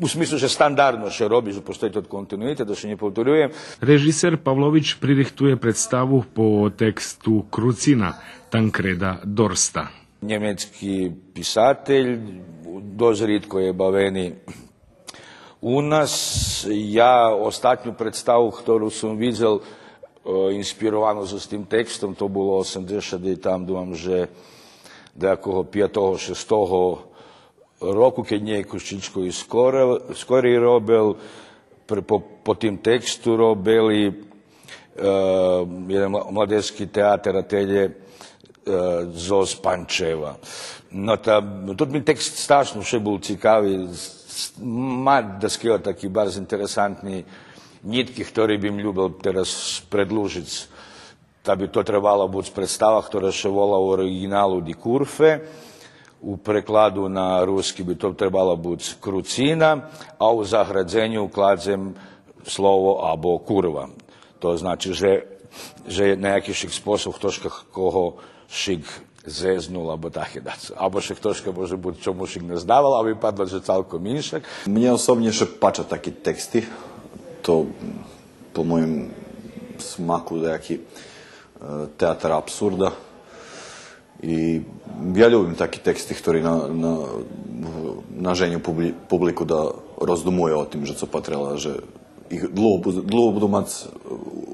u smislu, že standardno še robi, že postoji to kontinuitet, da še ne povtorujem. Režiser Pavlović pririhtuje predstavu po tekstu Krucina Tankreda Dorsta. Njemecki pisatelj, dož ritko je baveni u nas. Ja ostatnju predstavu, ktorú som videl inspirovano s tým tekstom, to bolo 80 i tam, dúfam, že nejakého 5. 6. roku, keď nie Kuščičko i skori robil, po tým tekstu robili jeden mladežski teater, a telje Zoz Pančeva. No тут mi tekst strašno še bol cikavi, da skrio taki bardzo interesantni nitki, ktorý bi mi ljubil teraz predlužiť. Da bi to trebala buď predstava, ktorá še vola u originalu Di Kurfe, u prekladu na ruski bi to trebala buď Krucina, a u zahradzenju kladzem slovo abo kurva. To znači, že na jakýšik spôsob ktoška koho šik zeznul, alebo také daco. Albo však troška môže byť, čo mušik nezdával, aby padlo, že celkom inšak. Mne osobne še pača takí teksty. To po mojim smaku nejaký teatr absurda. I ja ľubím takí teksty, ktorí naženju publiku da rozdumuje o tým, že co patrela, že ich dlho budú mať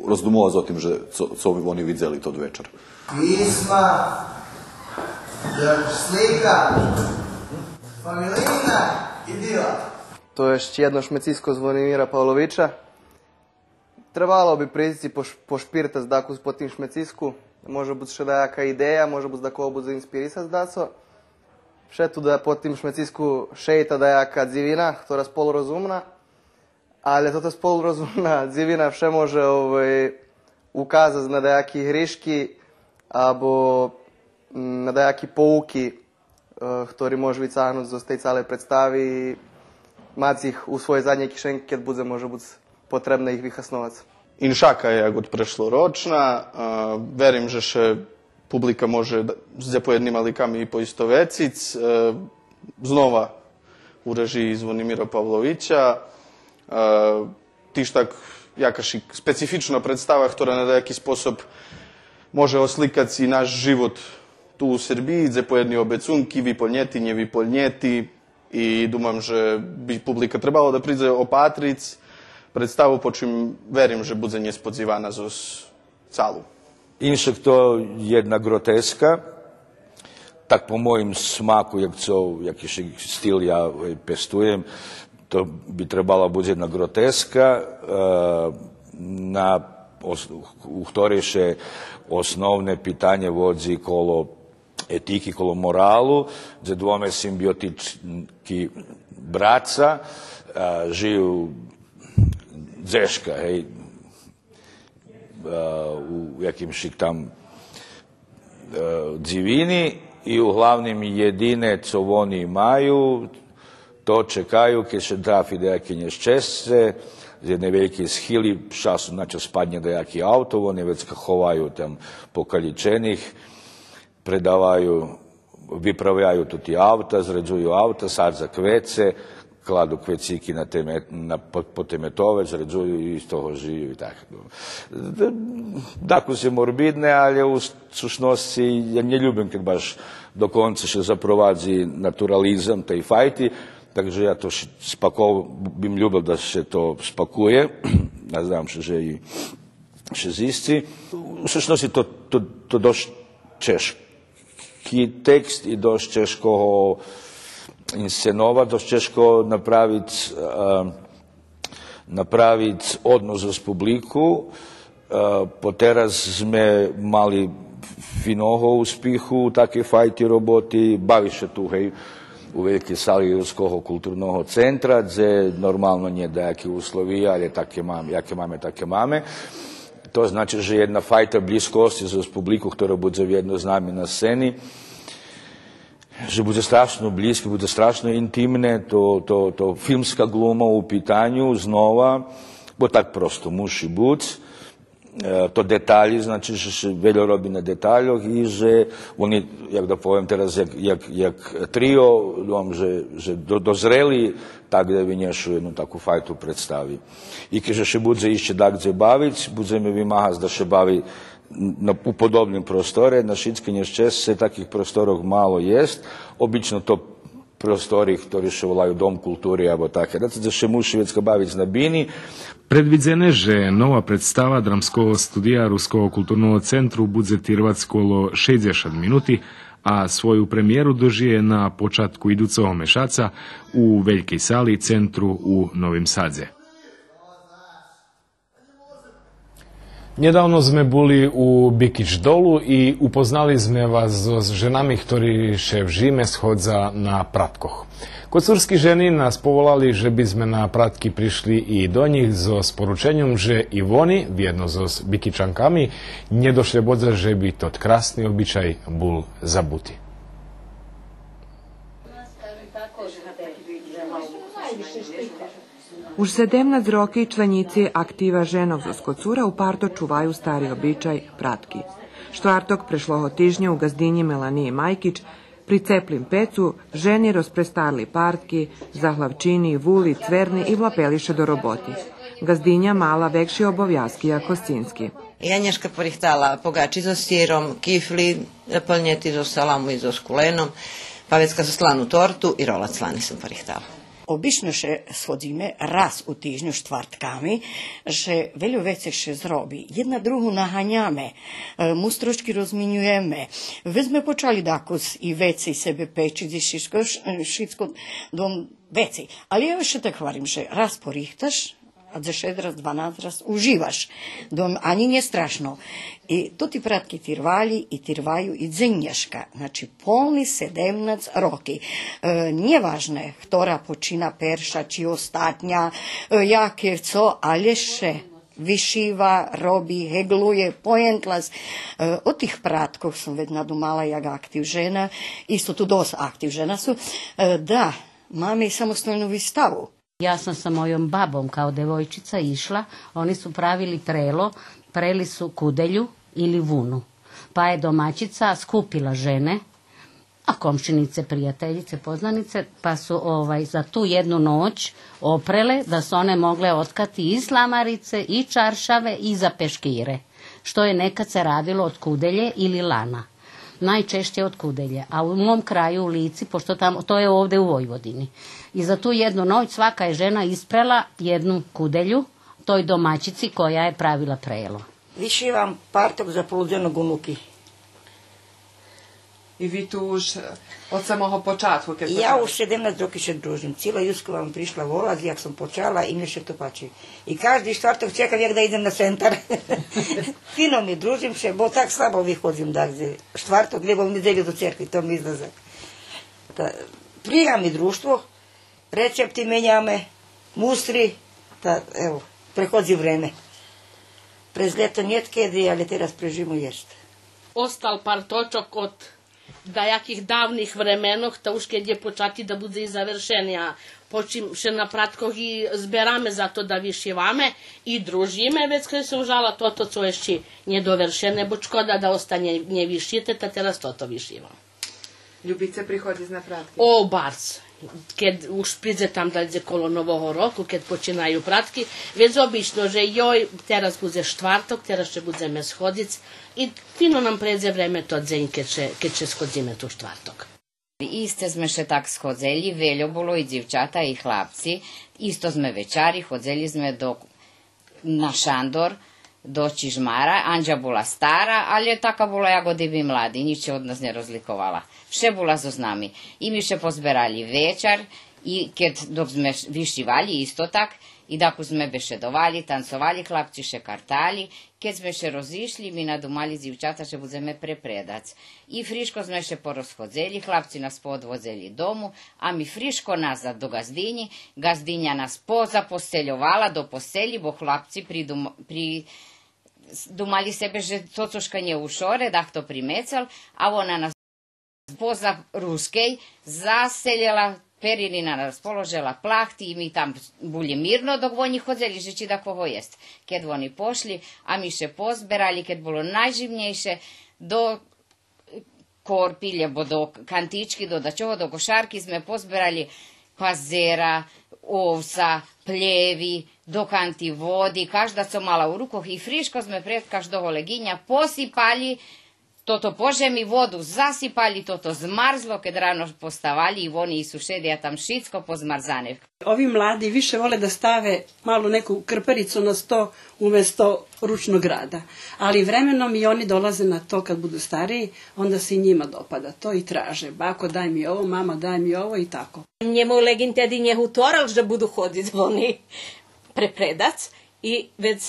rozdumovať o tým, že co oni videli tot večer. Pisma, slika, familijna i dila. To je ešte jedno šmecisko Zvonimira Pavlovića. Trebalo bi prizici pošpirtati dakus po tim šmecisku. Može biti še dajaka ideja, može biti da koho bude inspirisati daco. Še tu da po tim šmecisku šeita dajaka dzivina, ktorá spolurozumna. Ale toto spolurozumna dzivina vše može ukazati na dajaki hriški, alebo na dajaki pouky, ktorý môže vycáhnuť zo tej celej predstavy, mať ich u svojej zadnjej kišenke, keď bude može byť potrebné ich vychasnovať. Inšaka je god prešloročna, verim, že še publika može s pojednima likami i poistovecic, znova u režiji Zvonimira Pavlovića, tiž tak jakaši specifična predstava, ktorá na dajaki sposob može oslikati i naš život tu u Srbiji, gdje pojedni obecunki, vyplnjeti, nevyplnjeti i dumam, že bi publika trebalo da priđe opatric predstavu, po čim verim, že bude nespodzivana za calu. Inšak to jedna groteska, tak po mojim smaku, jaki stil ja pestujem, to bi trebala bude jedna groteska, u ktorej še osnovne pitanje vodzi kolo etiki, kolo moralu, gdje dvome simbiotički braca žiju dzeška, hej, u jakimšik tam dzivini i uglavnim jedine, co oni imaju, to čekaju, keď še trafi dejake neščesce, z jednej veľkej schily, času načo spadne dejaki auto, oni već chovajú tam pokaličenih, predavajú, vypravljaju tu ti auta, zređuju auta, sad za kvece, kladu kveciki po temetove, zređuju i iz toho žiju i tako. Tako se morbidne, ali u sušnosti ja ne ljubim kad baš do konca še zaprovadzi naturalizam, tej fajti, takže ja to bym ljubil da se to spakuje, ja znam že i še zisci. U sušnosti to dość češki tekst i dość češko inscenovat, dość češko napraviti odnos s publiku. Po teraz sme mali finoho uspjehu u takve fajti roboti, baviše tu, hej, u velikej sali Ruského kulturného centra, gdje normalno nije dajaki uslovi, ali jaké máme. To znači, že jedna fajta bliskosti s publiku, ktorá bude jedno s nami na sceni, že bude strašno blisko, bude strašno intimne, to filmska gluma u pitanju znova, bo tak prosto muši buď. To detalji, znači, že se veľa robí na detaljoch i že oni, jak da poviem teraz, jak trio, že dozreli tak da vynešujú jednu takú fajtu predstavi. I keďže še budze ešte tak gdje baviť, budzeme vymahať da še bavi u podobnim prostore, na Šitske neščesce takih prostorov malo jest, obično to prostori, ktorí še volaju Dom kultúry, alebo také. Da še muši vecka baviť na bini. Predviđene, že nova predstava dramskog studija Ruskog kulturnog centru bude trvati skolo 60 minuti, a svoju premijeru dožije na počatku idućeg mešaca u velikoj sali centru u Novim Sadze. Nedávno sme boli u Bikić dolu i upoznali sme vás so ženami, ktorí še v Žime schodza na pratkoch. Kocurski ženi nas povolali, že by sme na pratky prišli i do njih so sporučenjom, že i oni, vjedno so Bikićankami, nedošle bodza, že by tot krasni običaj bol zabuti. Už 17 roky členici aktiva ženov zo Skocura uparto čuvaju stari običaj pratki. Štvrtok prešloho týždňa u gazdinji Melanije Majkić pri Ceplim pecu ženi rozprestarli partki, zahlavčini, vuli, cverni i vlapeliše do roboti. Gazdinja mala vekši obovjazki Kostinski. Janješka porihtala pogači za sirom, kifli, plnjeti za salamu i za skulenom, pa vecka za slanu tortu i rolat slane sam porihtala. Obično še schodíme raz u týždňu štvrtkami, že veľa vecí še zrobi. Jedna druhu naháňame, mustročky rozminujeme. Veď sme počali dakus i veci sebe pečiť, všetko dom veci. Ali ja ešte tak hvarim, že raz porihtaš, a za 6 raz, 12 raz uživaš. Dom ani nije strašno. I to ti pratki tirvali i tirvaju i dzenješka. Znači, polni 17 roki. Nije važne, ktora počina perša, či ostatnja, jaker co, ali še vyšíva, robí, hegluje, pojentlas. Od tih pratkov sam već nadumala jak aktiv žena, isto tu dosta aktiv žena su, da, mame samostalnu výstavu. Ja sam sa mojom babom kao devojčica išla, oni su pravili prelo, preli su kudelju ili vunu. Pa je domaćica skupila žene, a komšinice, prijateljice, poznanice, pa su za tu jednu noć oprele da su one mogle otkati i slamarice, i čaršave, i za peškire, što je nekad se radilo od kudelje ili lana. Najčešće od kudelje, a u mom kraju u Lici, pošto tamo, to je ovdje u Vojvodini. I za tu jednu noć svaka je žena isprela jednu kudelju toj domaćici koja je pravila prelo. Vyšívam partok za poludzenog unuki. I vi tu už od samого počatku? Ja už 17 roky še družim. Cijela Jusko vam prišla volaz, jak sam počala i mi še to pači. I každi štvrtok čekam jak da idem na centar. Fino mi družim še, bo tak slabo vychodzim dakle. Štvrtok, lebo mi nedelju do cerkvi, to mi izlazak. Prija mi društvo, recepti menjame, mustri, evo, prehodzi vreme. Prez ljeto njet kedi, ali teraz prežimo jest. Ostal par točok od dajakih davnih vremenov, ta už keď je počati da bude i završenja. Počim še na pratkoh i zberame za to da vyšivame i družime, već kada se užala toto, co ešte nedovršene, bo škoda da ostane nevyšite, ta teraz toto vyšivam. Ljubice prihodi na pratke? O, barc. Keď už príde tam daľde kolo Nového roku, keď počínajú pratky, već obično, že joj, teraz bude štvrtok, teraz še budeme schodiť i fino nam pređe vreme to dzeň, keď še schodzíme tu štvrtok. Iste sme še tak schodzeli, veľo bolo i dzivčata i chlapci, isto sme večari, chodzeli sme na Šandor, do Čižmara, Anđa bola stara, ali je taka bola jako divi mladi, nič od nas ne rozlikovala. Še bola so z nami. I mi še pozberali večer, i dok sme vyšivali isto tak, i dako sme bešedovali, tancovali, chlapci še kartali, keď sme še rozišli, mi nadumali zivčata, že budeme prepredac. I friško sme še porozhodzeli, chlapci nas podvozeli domu, a mi friško nazad do gazdinji, gazdinja nas pozaposeljovala do poseli, bo chlapci dumali sebe, že cocoška nje u šore, dah to primecel, a ona nas poza ruskej zaseljela, Perilina raspoložila plahti i mi tam buli mirno dok oni hodzeli, že či da koho jest. Keď oni pošli, a mi še pozberali, keď bolo najživnejše, do korpilje, bo do kantički, do dačovo, do košarki sme pozberali pazera, ovsa, pljevi, do kanti vodi, každa co mala u rukoh i friško sme pred každoho leginja posipali, toto požemi vodu zasipali, toto zmrzlo, kad rano postavali i oni i sušedi, a tam šitsko pozmarzane. Ovi mladi više vole da stave malu neku krpericu na sto umjesto ručnog rada. Ali vremenom i oni dolaze na to kad budu stariji, onda se i njima dopada to i traže. Bako daj mi ovo, mama daj mi ovo i tako. Njemu legin tedi njehu toral, že budu hoditi oni prepredac i već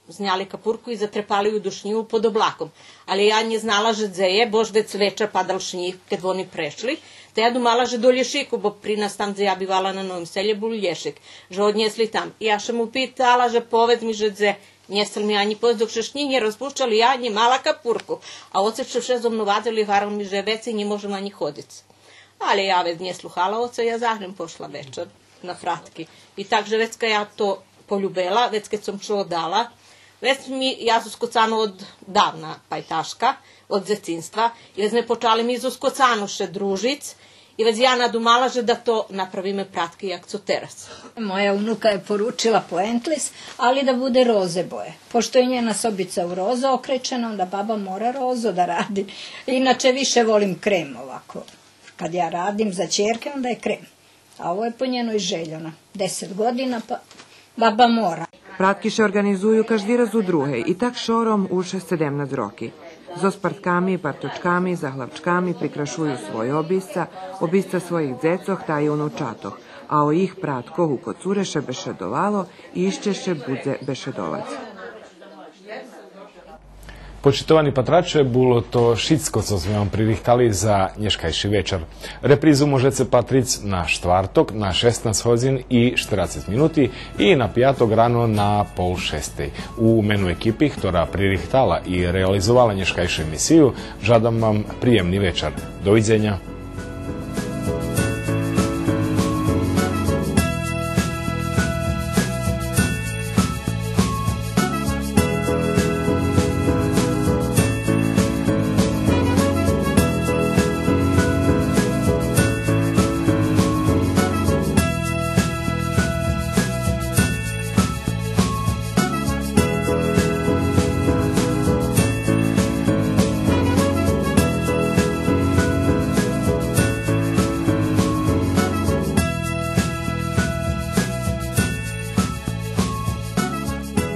znjali kapurku i zatrepali u dušnjivu pod oblakom. Ali ja nje znala, že dzeje, bož već večer padal šnjih, kad oni prešli, te ja dumala, že do Lješiku, bo pri nas tam, gdje ja bivala na Novim selje, bol Lješik, že odnjesli tam. I ja še mu pitala, že poved mi, že dze, njesel mi ani post, dok še šnjih nje rozpuščali, ja nje mala kapurku. A oce še vše zo mnu vadili, varal mi, že veci nje možemo ani hoditi. Ali ja već nje sluhala oce, ja zahrem pošla večer na fratki. I takže već kad ja to poljubela, već kad sam čo dala, Već ja su skocanu od davna pajtaška, od zecinstva, i već me počali mi zu skocanuše družic, i već ja nadumalaže da to napravime pratke i akcoterac. Moja unuka je poručila poentlis, ali da bude roze boje. Pošto je njena sobica u rozo okrečena, onda baba mora rozo da radi. Inače više volim krem ovako. Kad ja radim za ćerke, onda je krem. A ovo je po njenoj željona. 10 godina, pa baba mora. Pratkiše organizuju každý raz u druhe i tak šorom už 17 roki. Zo spartkami, partočkami, zahlavčkami prikrašuju svoj obisca svojih dzecoh, ta i unučatoh, a o ih pratkoh u kocureše bešedovalo i iščeše budze bešedovac. Počitowani patracze, było to wszystko, co sme vam pririhtali za nješkajši večer. Reprizu možete patric na štvartok na 16 hodin i 40 minuti i na pijatok rano na 5:30. U menu ekipi, która pririhtala i realizovala nješkajšu emisiju, žadam vam prijemni večer. Doviđenja.